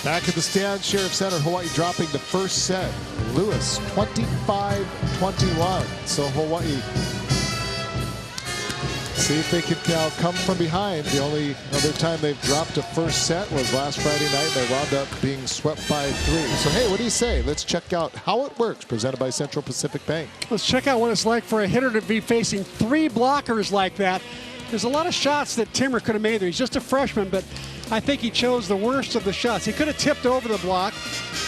Back at the stand, Sheriff Center, Hawaii dropping the first set. Lewis, 25-21. So Hawaii, see if they can now come from behind. The only other time they've dropped a first set was last Friday night. They wound up being swept by 3. So hey, what do you say? Let's check out how it works, presented by Central Pacific Bank. Let's check out what it's like for a hitter to be facing 3 blockers like that. There's a lot of shots that Timmer could have made there. He's just a freshman, but I think he chose the worst of the shots. He could have tipped over the block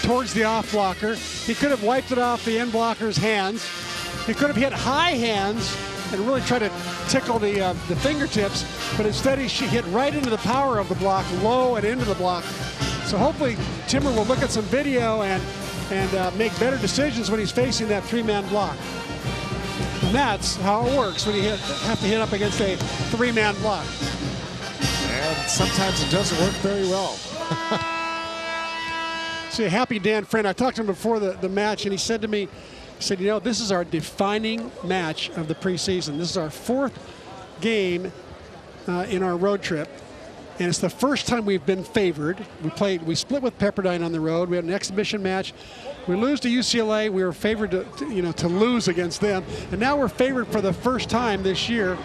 towards the off blocker. He could have wiped it off the end blocker's hands. He could have hit high hands and really tried to tickle the fingertips, but instead he hit right into the power of the block, low and into the block. So hopefully Timmer will look at some video and make better decisions when he's facing that 3-man block. And that's how it works when you have to hit up against a 3-man block. And sometimes it doesn't work very well. See, a happy Dan friend, I talked to him before the match, and he said to me, you know, this is our defining match of the preseason. This is our 4th game in our road trip, and it's the first time we've been favored. We split with Pepperdine on the road. We had an exhibition match. We lose to UCLA. We were favored to lose against them, and now we're favored for the first time this year.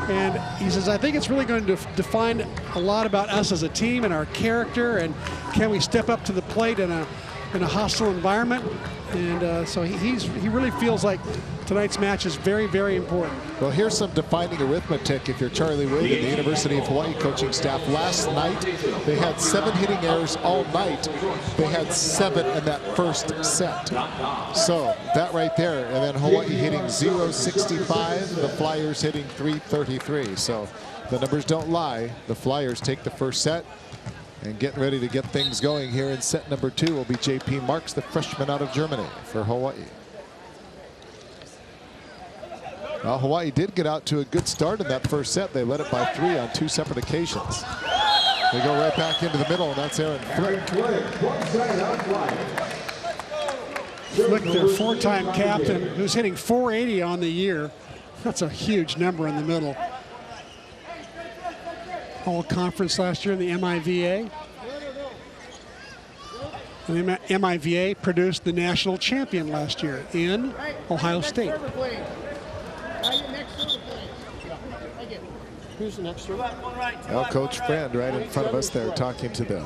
And he says, I think it's really going to define a lot about us as a team and our character, and can we step up to the plate in a hostile environment. And so he really feels like tonight's match is very, very important. Well, here's some defining arithmetic if you're Charlie Wade and the University of Hawaii coaching staff. Last night, they had 7 hitting errors all night. They had 7 in that first set. So that right there, and then Hawaii hitting .065, the Flyers hitting .333. So the numbers don't lie. The Flyers take the first set. And getting ready to get things going here in set number 2 will be J.P. Marks, the freshman out of Germany for Hawaii. Well, Hawaii did get out to a good start in that first set. They led it by 3 on 2 separate occasions. They go right back into the middle, and that's Aaron Flick. Flick, their 4-time captain, who's hitting .480 on the year. That's a huge number in the middle. All conference last year in the MIVA. And the MIVA produced the national champion last year in Ohio State. Who's the next one? Well, Coach Friend right in front of us there talking to the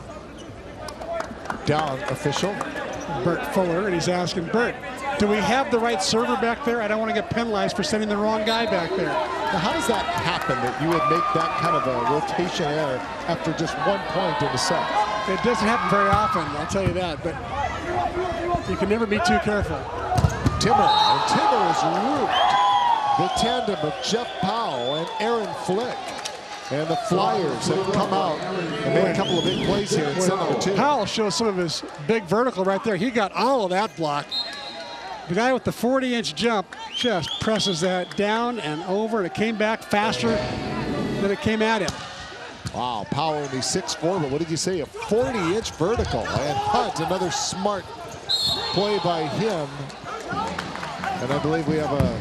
down official, Bert Fuller, and he's asking, Bert, do we have the right server back there? I don't want to get penalized for sending the wrong guy back there. Now, how does that happen that you would make that kind of a rotation error after just 1 point in the set? It doesn't happen very often, I'll tell you that, but you can never be too careful. Timmer, and Timmer is rooped. The tandem of Jeff Powell and Aaron Flick. And the Flyers have come out and made a couple of big plays here in set number 2. Powell shows some of his big vertical right there. He got all of that block. The guy with the 40-inch jump just presses that down and over, and it came back faster than it came at him. Wow, Powell only 6'4", but what did you say? A 40-inch vertical. And Hunt, another smart play by him. And I believe we have a...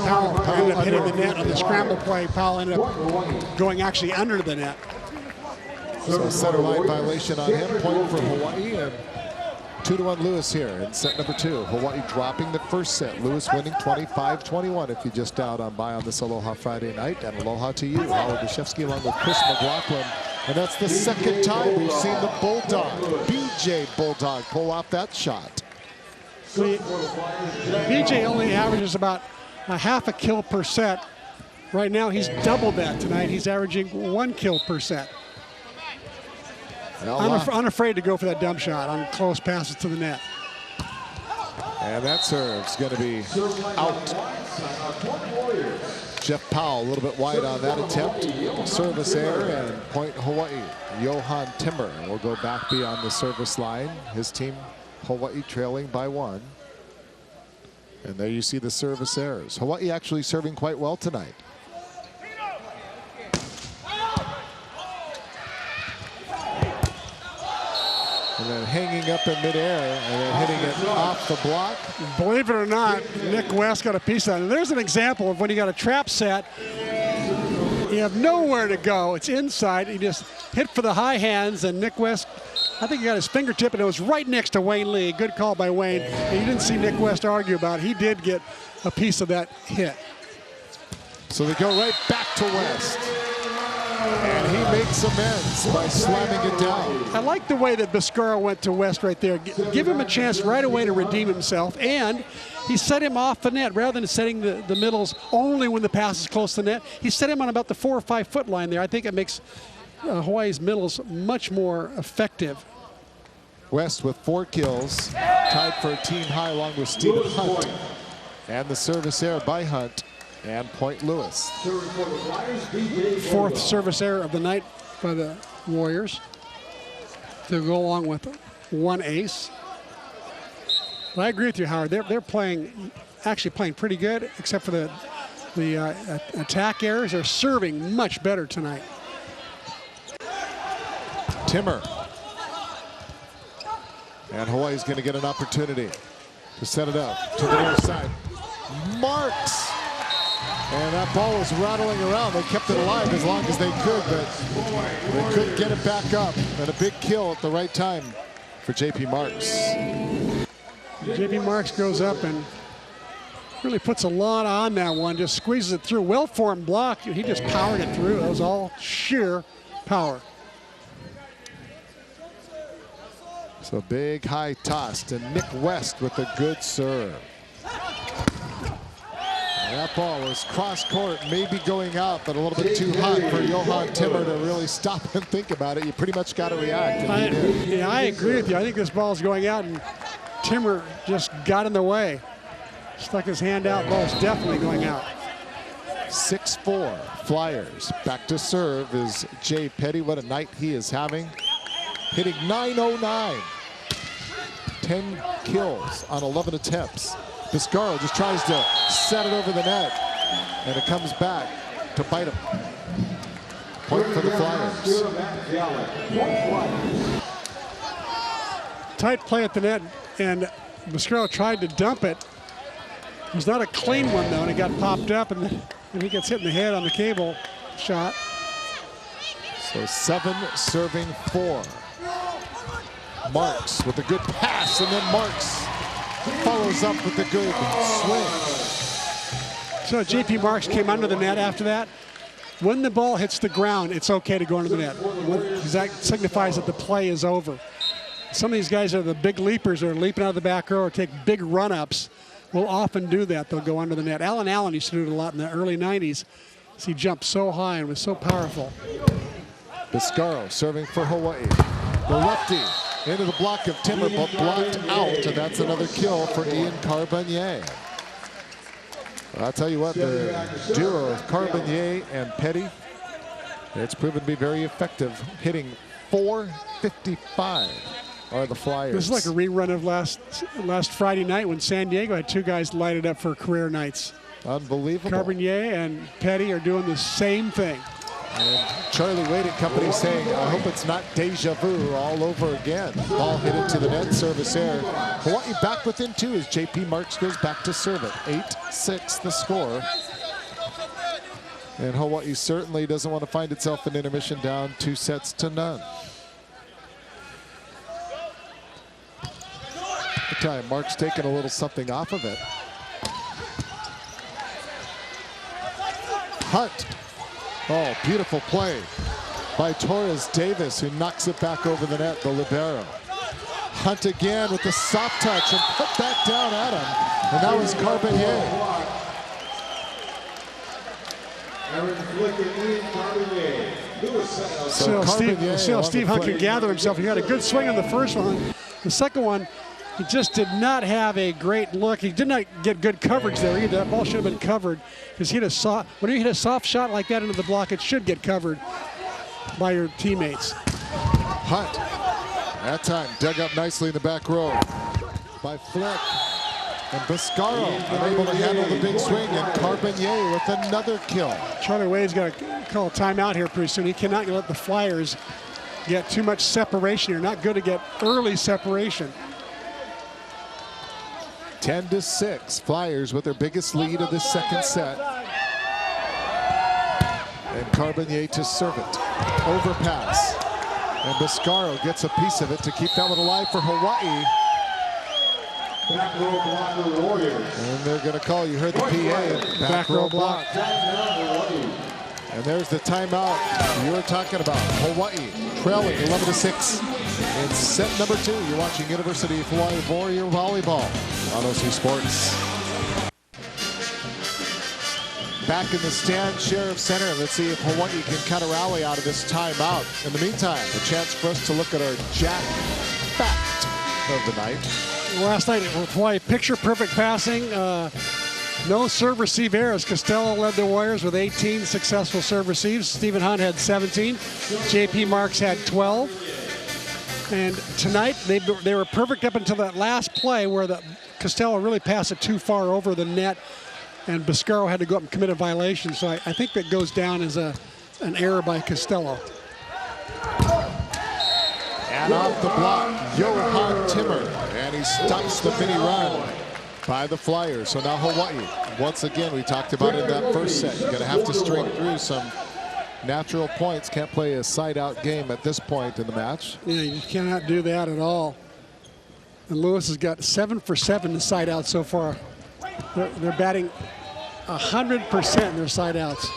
Powell ended up hitting the net on the scramble play. Powell ended up going actually under the net. So center line violation on him, point for Hawaii, and 2-1 Lewis here in set number 2. Hawaii dropping the first set. Lewis winning 25-21 if you just dialed on by on this Aloha Friday night. And aloha to you, Howard Deshevsky along with Chris McLaughlin. And that's the second time we've seen the Bulldog, BJ Bulldog, pull off that shot. See, BJ only averages about a half a kill per set. Right now he's doubled that tonight. He's averaging 1 kill per set. I'm unafraid to go for that dump shot on close passes to the net. And that serve's going to be out. Jeff Powell a little bit wide on that attempt. Service error and point Hawaii. Johan Timmer will go back beyond the service line. His team, Hawaii, trailing by 1. And there you see the service errors. Hawaii actually serving quite well tonight. And then hanging up in midair and then hitting it off the block. Believe it or not, Nick West got a piece of that. And there's an example of when you got a trap set, you have nowhere to go. It's inside. He just hit for the high hands, and Nick West I think he got his fingertip, and it was right next to Wayne Lee. Good call by Wayne. And you didn't see Nick West argue about it. He did get a piece of that hit. So they go right back to West. And he makes amends by slamming it down. I like the way that Biscaro went to West right there. Give him a chance right away to redeem himself. And he set him off the net rather than setting the middles only when the pass is close to the net. He set him on about the 4 or 5 foot line there. I think it makes Hawaii's middles much more effective. West with 4 kills, tied for a team high along with Stephen Hunt. And the service error by Hunt and Point Lewis. 4th service error of the night by the Warriors to go along with 1 ace. But I agree with you, Howard. They're actually playing pretty good, except for the attack errors. They're serving much better tonight. Timmer. And Hawaii's going to get an opportunity to set it up to the near side. Marks. And that ball was rattling around. They kept it alive as long as they could, but they couldn't get it back up. And a big kill at the right time for J.P. Marks. J.P. Marks goes up and really puts a lot on that one, just squeezes it through. Well-formed block. He just powered it through. That was all sheer power. So big high tossed, and Nick West with a good serve. That ball was cross court, maybe going out, but a little bit too hot for Johan Timmer to really stop and think about it. You pretty much got to react. Yeah, I agree with you. I think this ball is going out, and Timmer just got in the way. Stuck his hand out. Ball's definitely going out. 6-4 Flyers. Back to serve is Jay Petty. What a night he is having. Hitting .909. 10 kills on 11 attempts. Biscaro just tries to set it over the net, and it comes back to bite him. Point for the Flyers. Tight play at the net, and Biscaro tried to dump it. It was not a clean one, though, and it got popped up, and he gets hit in the head on the cable shot. So 7 serving 4. Marks with a good pass, and then Marks follows up with a good swing. So J.P. Marks came under the net after that. When the ball hits the ground, it's okay to go under the net, because that signifies that the play is over. Some of these guys are the big leapers, or leaping out of the back row or take big run-ups, will often do that. They'll go under the net. Alan Allen used to do it a lot in the early 90s. He jumped so high and was so powerful. Biscaro serving for Hawaii. The lefty into the block of Timmer, but blocked out, and that's another kill for Ian Carbonnier. Well, I'll tell you what, the duo of Carbonnier and Petty, it's proven to be very effective, hitting .455 are the Flyers. This is like a rerun of last Friday night when San Diego had 2 guys lighted up for career nights. Unbelievable. Carbonnier and Petty are doing the same thing. And Charlie Wade and company saying, I hope it's not deja vu all over again. Ball hit into the net, service error. Hawaii back within 2 as J.P. Marks goes back to serve it. 8-6 the score. And Hawaii certainly doesn't want to find itself in intermission down 2-0. The time Marks taking a little something off of it. Hunt. Oh, beautiful play by Torres Davis, who knocks it back over the net, the libero. Hunt again with the soft touch and put that down at him. And that was Carbonnier. So Steve Hunt can gather himself. He had a good swing on the first one. The second one, he just did not have a great look. He did not get good coverage there either. That ball should have been covered, because when you hit a soft shot like that into the block, it should get covered by your teammates. Hunt, that time, dug up nicely in the back row by Flick. And Biscaro unable to handle the big swing, and Carbonnier with another kill. Charlie Wade's got to call a timeout here pretty soon. He cannot let the Flyers get too much separation here. Not good to get early separation. 10-6, Flyers with their biggest lead of the second set. And Carbonnier to serve it. Overpass. And Biscaro gets a piece of it to keep that one alive for Hawaii. Back row block for the Warriors. And they're going to call, you heard the PA, back row block. And there's the timeout you were talking about. Hawaii trailing 11-6 in set number 2. You're watching University of Hawaii Warrior Volleyball on OC Sports. Back in the stand, Sheriff Center. Let's see if Hawaii can kind of rally out of this timeout. In the meantime, a chance for us to look at our Jack fact of the night. Last night with Hawaii, picture-perfect passing. No serve receive errors. Costello led the Warriors with 18 successful serve receives. Stephen Hunt had 17. JP Marks had 12. And tonight they were perfect up until that last play where the Costello really passed it too far over the net, and Biscaro had to go up and commit a violation. So I think that goes down as an error by Costello. And off the block, Johan Timmer, and he stops the mini run by the Flyers. So now Hawaii, once again, we talked about in that first set, you're going to have to string through some natural points. Can't play a side-out game at this point in the match. Yeah, you cannot do that at all. And Lewis has got 7 for 7 in side-out so far. They're batting 100% in their side-outs.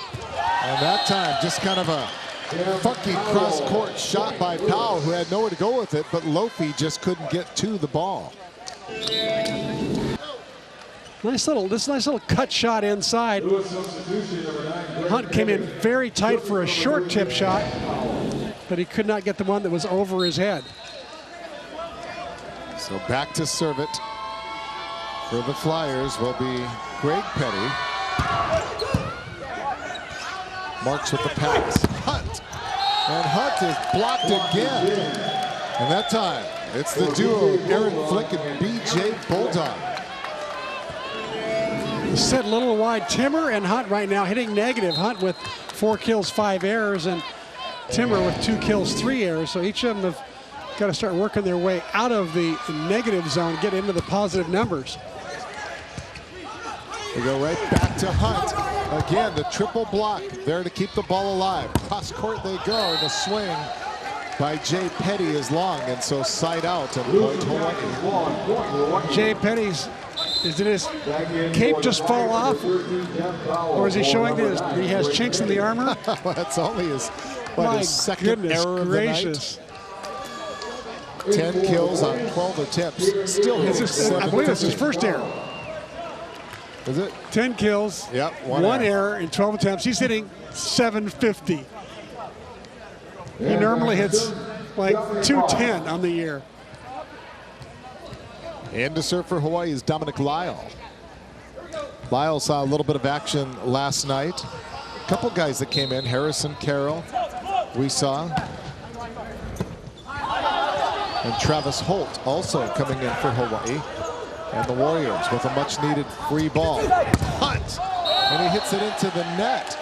And that time, just kind of a funky cross-court shot by Powell, who had nowhere to go with it, but Lofi just couldn't get to the ball. Nice little cut shot inside. Hunt came in very tight for a short tip shot, but he could not get the one that was over his head. So back to serve it for the Flyers will be Greg Petty. Marks with the pass. Hunt. And Hunt is blocked again. And that time, it's the duo, Aaron Flick and B.J. Bulldog. Set a little wide. Timmer and Hunt right now hitting negative. Hunt with 4 kills, 5 errors, and Timmer with 2 kills, 3 errors. So each of them have got to start working their way out of the negative zone, get into the positive numbers. We go right back to Hunt. Again, the triple block there to keep the ball alive. Cross court they go. The swing by Jay Petty is long, and so side out and point Hawaii. Jay Petty's, did his cape just fall off? Or is he showing that he has chinks in the armor? Well, that's only his, his second error gracious. of the night. 10 kills on 12 attempts. Still hitting I believe it's his first error. Is it? 10 kills, yep, one error in 12 attempts. He's hitting 750. He normally hits like 210 on the year. And to serve for Hawaii is Dominic Lyle. Lyle saw a little bit of action last night. A couple guys that came in, Harrison Carroll, we saw. And Travis Holt also coming in for Hawaii. And the Warriors with a much needed free ball. Hunt! And he hits it into the net.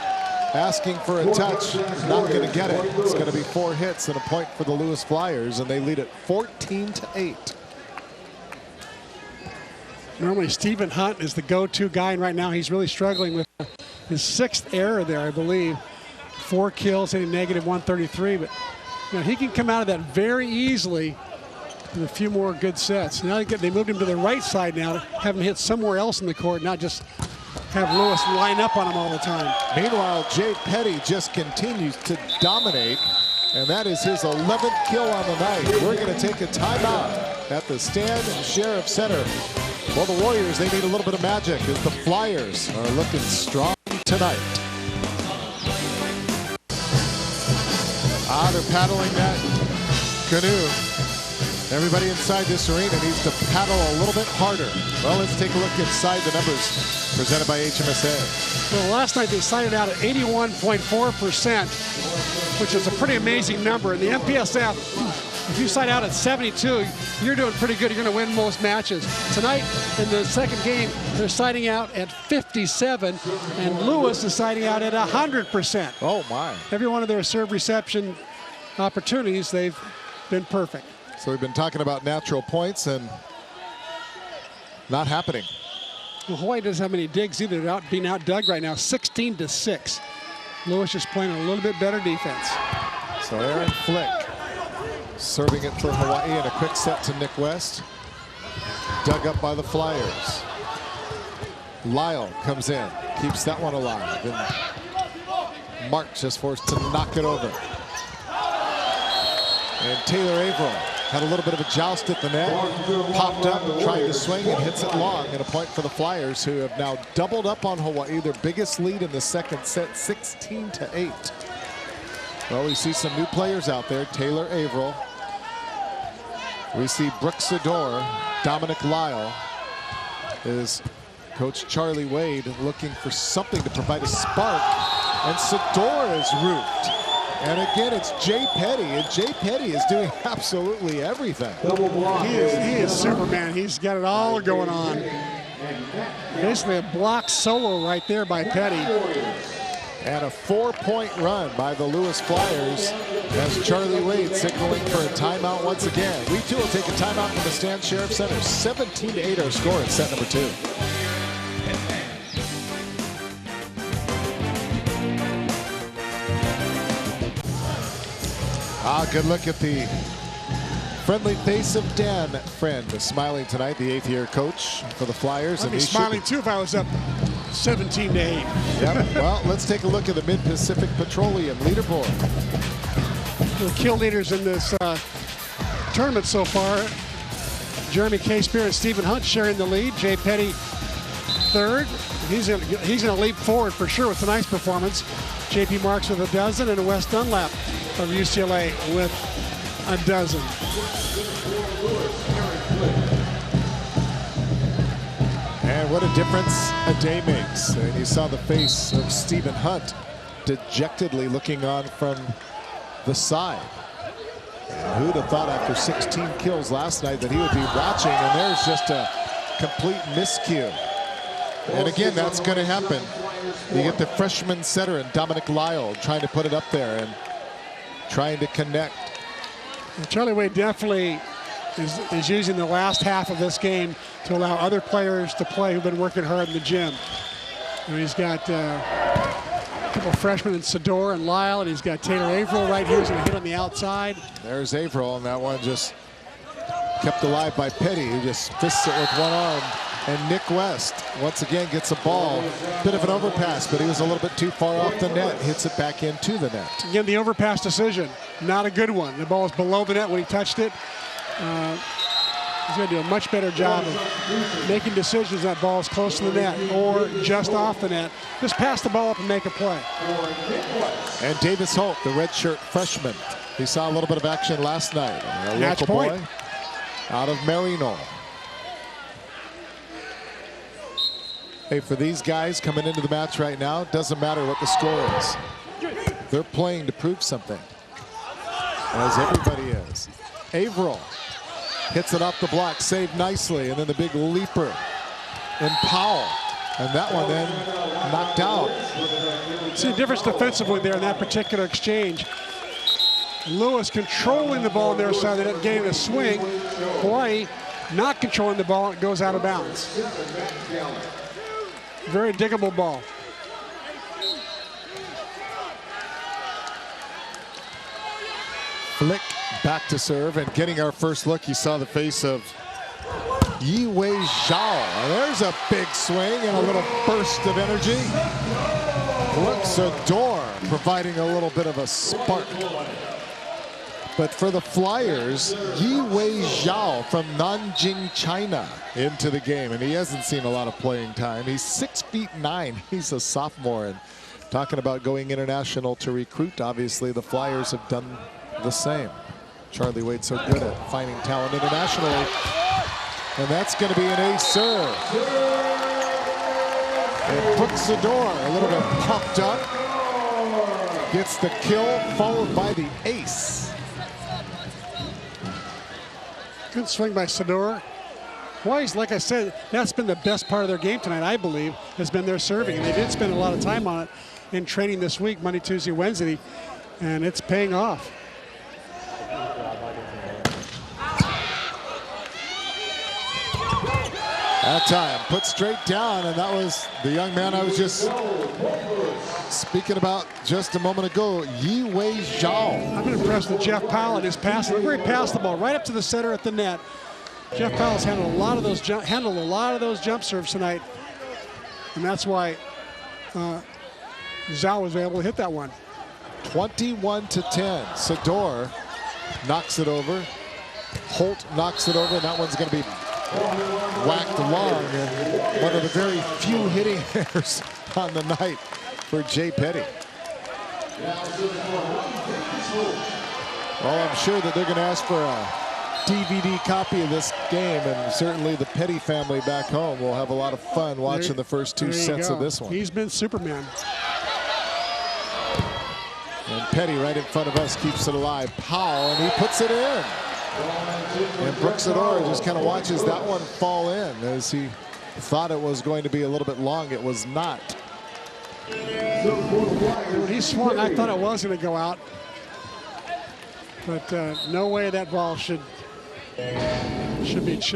Asking for a touch, not going to get it. It's going to be 4 hits and a point for the Lewis Flyers, and they lead it 14-8. Normally Stephen Hunt is the go-to guy, and right now he's really struggling with his 6th error there, I believe. 4 kills, hitting negative 133, but you know, he can come out of that very easily with a few more good sets. Now they moved him to the right side now to have him hit somewhere else in the court, not just have Lewis line up on him all the time. Meanwhile, Jay Petty just continues to dominate, and that is his 11th kill on the night. We're going to take a timeout at the Stan Sheriff Center. Well, the Warriors, they need a little bit of magic as the Flyers are looking strong tonight. They're paddling that canoe. Everybody inside this arena needs to paddle a little bit harder. Well, let's take a look inside the numbers presented by HMSA. Well, last night they sided out at 81.4%, which is a pretty amazing number. In the MPSF, if you side out at 72, you're doing pretty good. You're going to win most matches. Tonight, in the second game, they're siding out at 57, and Lewis is siding out at 100%. Oh, my. Every one of their serve reception opportunities, they've been perfect. So we've been talking about natural points and not happening. Well, Hawaii doesn't have any digs either. They're being outdug right now, 16-6. Lewis is playing a little bit better defense. So Aaron Flick Serving it for Hawaii and a quick set to Nick West. Dug up by the Flyers. Lyle comes in, keeps that one alive. And Mark just forced to knock it over. And Taylor Averill had a little bit of a joust at the net, popped up, tried to swing, and hits it long. And a point for the Flyers, who have now doubled up on Hawaii, their biggest lead in the second set, 16-8. Well, we see some new players out there. Taylor Averill. We see Brooks Sador. Dominic Lyle. Is Coach Charlie Wade looking for something to provide a spark. And Sador is roofed. And again, it's Jay Petty, and Jay Petty is doing absolutely everything. He is Superman. He's got it all going on. Basically a block solo right there by Petty. And a 4-point run by the Lewis Flyers as Charlie Wade signaling for a timeout once again. We too will take a timeout from the Stan Sheriff Center. 17-8 our score in set number 2. Good look at the friendly face of Dan Friend, smiling tonight, the 8th-year coach for the Flyers. I'd be smiling too if I was up 17-8. Yep. Well, let's take a look at the Mid-Pacific Petroleum leaderboard. The kill leaders in this tournament so far: Jeremy K-Spear and Stephen Hunt sharing the lead. Jay Petty third. He's going to leap forward for sure with tonight's performance. J.P. Marks with a dozen, and Wes Dunlap of UCLA with a dozen. And what a difference a day makes. And you saw the face of Stephen Hunt dejectedly looking on from the side. And who'd have thought after 16 kills last night that he would be watching, and there's just a complete miscue. And again, that's going to happen. You get the freshman setter and Dominic Lyle trying to put it up there and trying to connect. And Charlie Wade definitely is using the last half of this game to allow other players to play who've been working hard in the gym. And he's got a couple of freshmen in Sador and Lyle, and he's got Taylor Averill right here. He's going to hit on the outside. There's Averill, and that one just kept alive by Petty, who just fists it with one arm. And Nick West, once again, gets a ball. Bit of an overpass, but he was a little bit too far off the net. Hits it back into the net. Again, the overpass decision, not a good one. The ball was below the net when he touched it. He's going to do a much better job of making decisions that ball is close to the net or just off the net. Just pass the ball up and make a play. And Davis Holt, the redshirt freshman. He saw a little bit of action last night. A Match local point. boy out of Marino. Hey, for these guys coming into the match right now, it doesn't matter what the score is. They're playing to prove something, as everybody is. Averill hits it off the block, saved nicely, and then the big leaper in Powell. And that one then knocked out. See the difference defensively there in that particular exchange. Lewis controlling the ball on their side, they end up getting a swing. Hawaii not controlling the ball, it goes out of bounds. Very diggable ball. Flick back to serve, and getting our first look, you saw the face of Yi-Wei Zhao. And there's a big swing and a little burst of energy. Brooks Sador providing a little bit of a spark. But for the Flyers, Yi-Wei Zhao from Nanjing, China, into the game. And he hasn't seen a lot of playing time. He's 6'9". He's a sophomore. And talking about going international to recruit, obviously the Flyers have done the same. Charlie Wade so good at finding talent internationally. And that's going to be an ace serve. And Brooks Sador, a little bit pumped up, gets the kill, followed by the ace. Good swing by Sador. Hawaii's, like I said, that's been the best part of their game tonight, I believe, has been their serving. And they did spend a lot of time on it in training this week, Monday, Tuesday, Wednesday, and it's paying off. That time, put straight down, and that was the young man I was just speaking about just a moment ago, Yi-Wei Zhao. I've been impressed with Jeff Powell and his pass. Where he passed the ball right up to the center at the net. Jeff Powell's handled a lot of those jump serves tonight, and that's why Zhao was able to hit that one. 21-10. Sador knocks it over. Holt knocks it over, and that one's going to be whacked long. And one of the very few hitting errors on the night for Jay Petty. Well, I'm sure that they're going to ask for a DVD copy of this game, and certainly the Petty family back home will have a lot of fun watching the first two sets of this one. He's been Superman. And Petty right in front of us keeps it alive. Powell, and he puts it in. And Brooks Sador just kind of watches that one fall in as he thought it was going to be a little bit long. It was not. When he swung, I thought it was going to go out. But no way that ball should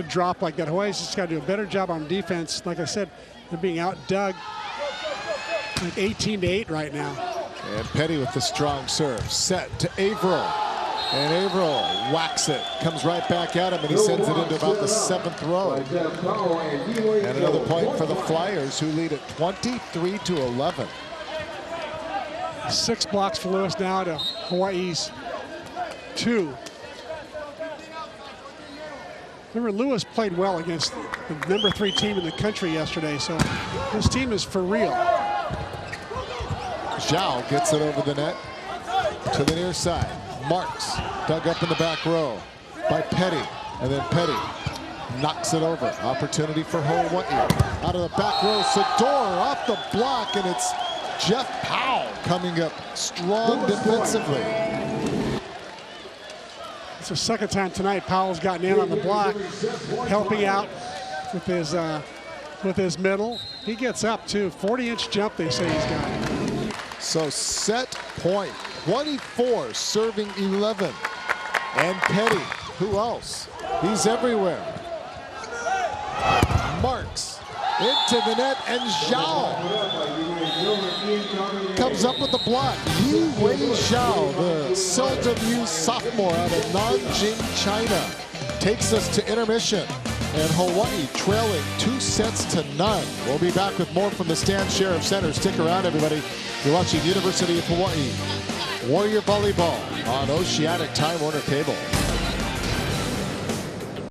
drop like that. Hawaii's just got to do a better job on defense. Like I said, they're being outdug like 18-8 right now. And Petty with the strong serve. Set to Averill. And Averill whacks it. Comes right back at him, and he sends it into about the 7th row. And another point for the Flyers, who lead at 23-11. 6 blocks for Lewis now to Hawaii's 2. Remember, Lewis played well against the number 3 team in the country yesterday, so this team is for real. Zhao gets it over the net to the near side. Marks dug up in the back row by Petty, and then Petty knocks it over. Opportunity for Hawai'i. Out of the back row, Sador off the block, and it's Jeff Powell coming up strong defensively. It's the second time tonight Powell's gotten in on the block, helping out with his middle. He gets up too. 40-inch jump they say he's got. So set point, 24, serving 11. And Petty, who else? He's everywhere. Marks into the net, and Zhao comes up with the block. Yi-Wei Zhao, the seldom-used sophomore out of Nanjing, China, takes us to intermission. And Hawaii trailing 2-0. We'll be back with more from the Stan Sheriff Center. Stick around, everybody. You're watching University of Hawaii Warrior Volleyball on Oceanic Time Warner Cable.